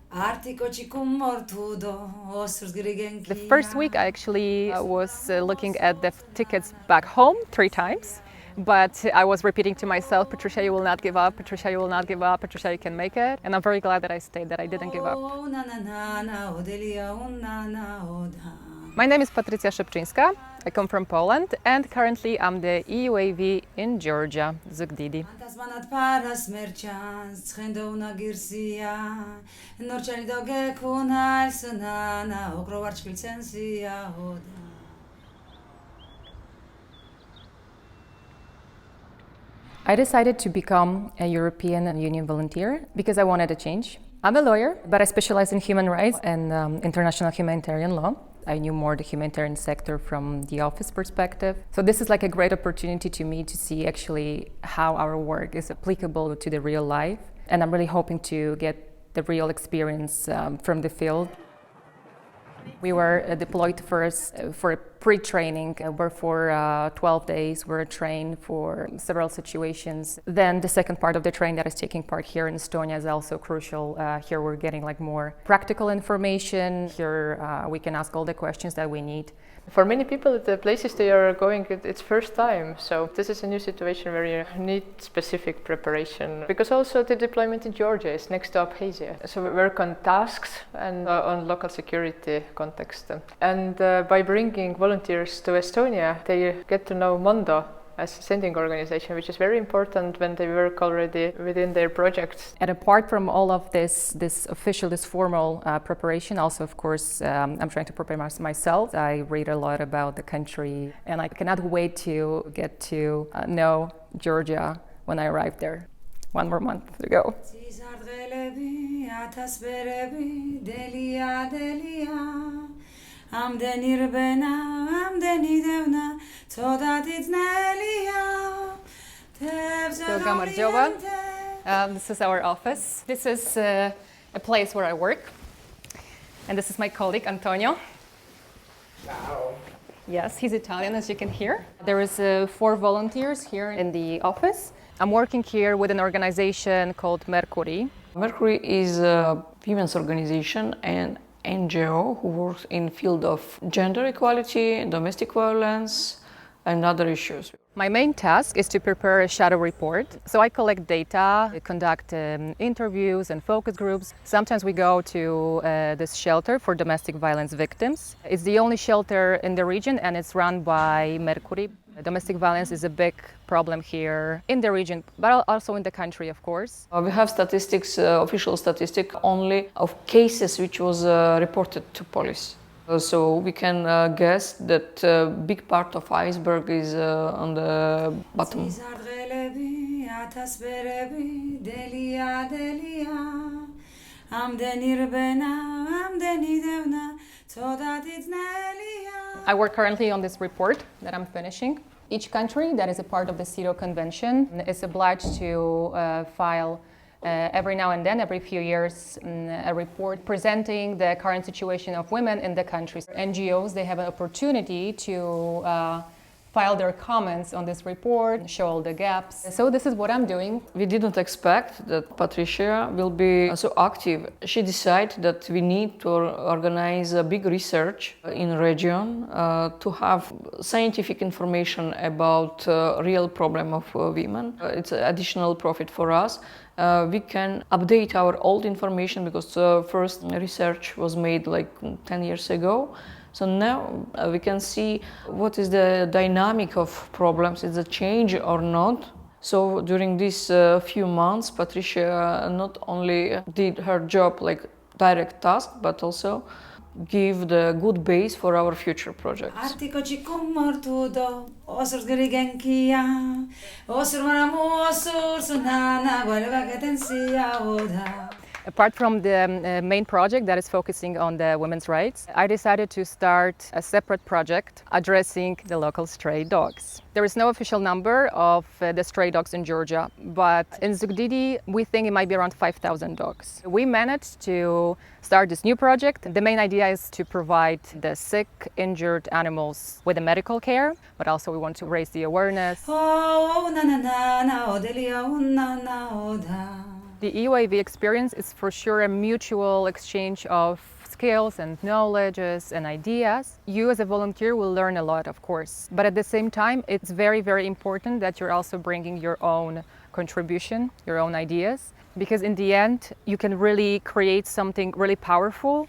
The first week I actually was looking at the tickets back home 3 times, but I was repeating to myself, Patrycja, you will not give up, Patrycja, you will not give up, Patrycja, you can make it. And I'm very glad that I stayed, that I didn't give up. My name is Patrycja Szepczyńska. I come from Poland and currently I'm the EUAV in Georgia, Zugdidi. I decided to become a European Union volunteer because I wanted a change. I'm a lawyer, but I specialize in human rights and international humanitarian law. I knew more the humanitarian sector from the office perspective. So this is like a great opportunity to me to see actually how our work is applicable to the real life. And I'm really hoping to get the real experience from the field. We were deployed first for a pre-training where for 12 days we're trained for several situations. Then the second part of the training that is taking part here in Estonia is also crucial. Here we're getting like more practical information. Here we can ask all the questions that we need. For many people, the places they are going, it's first time. So this is a new situation where you need specific preparation. Because also the deployment in Georgia is next to Abkhazia. So we work on tasks and on local security context. And by bringing volunteers to Estonia, they get to know Mondo as a sending organization, which is very important when they work already within their projects. And apart from all of this formal preparation, also of course I'm trying to prepare myself. I read a lot about the country and I cannot wait to get to know Georgia when I arrive there. One more month to go. This is our office. This is a place where I work. And this is my colleague, Antonio. Wow. Yes, he's Italian, as you can hear. There is 4 volunteers here in the office. I'm working here with an organization called Merkuri. Merkuri is a women's organization and NGO who works in field of gender equality, domestic violence, and other issues. My main task is to prepare a shadow report. So I collect data, conduct interviews and focus groups. Sometimes we go to this shelter for domestic violence victims. It's the only shelter in the region and it's run by Merkuri. Domestic violence is a big problem here in the region, but also in the country, of course. We have statistics, official statistic only of cases which was reported to police. So we can guess that a big part of iceberg is on the bottom. I work currently on this report that I'm finishing. Each country that is a part of the CEDAW Convention is obliged to file every now and then, every few years, a report presenting the current situation of women in the countries. NGOs, they have an opportunity to file their comments on this report, show all the gaps. So this is what I'm doing. We didn't expect that Patrycja will be so active. She decided that we need to organize a big research in region to have scientific information about real problem of women. It's an additional profit for us. We can update our old information because first research was made like 10 years ago. So now we can see what is the dynamic of problems, is it a change or not. So during these few months, Patrycja not only did her job like direct task, but also give the good base for our future projects. Apart from the main project that is focusing on the women's rights, I decided to start a separate project addressing the local stray dogs. There is no official number of the stray dogs in Georgia, but in Zugdidi we think it might be around 5,000 dogs. We managed to start this new project. The main idea is to provide the sick, injured animals with the medical care, but also we want to raise the awareness. The EUAV experience is for sure a mutual exchange of skills and knowledges and ideas. You as a volunteer will learn a lot, of course, but at the same time, it's very, very important that you're also bringing your own contribution, your own ideas, because in the end, you can really create something really powerful.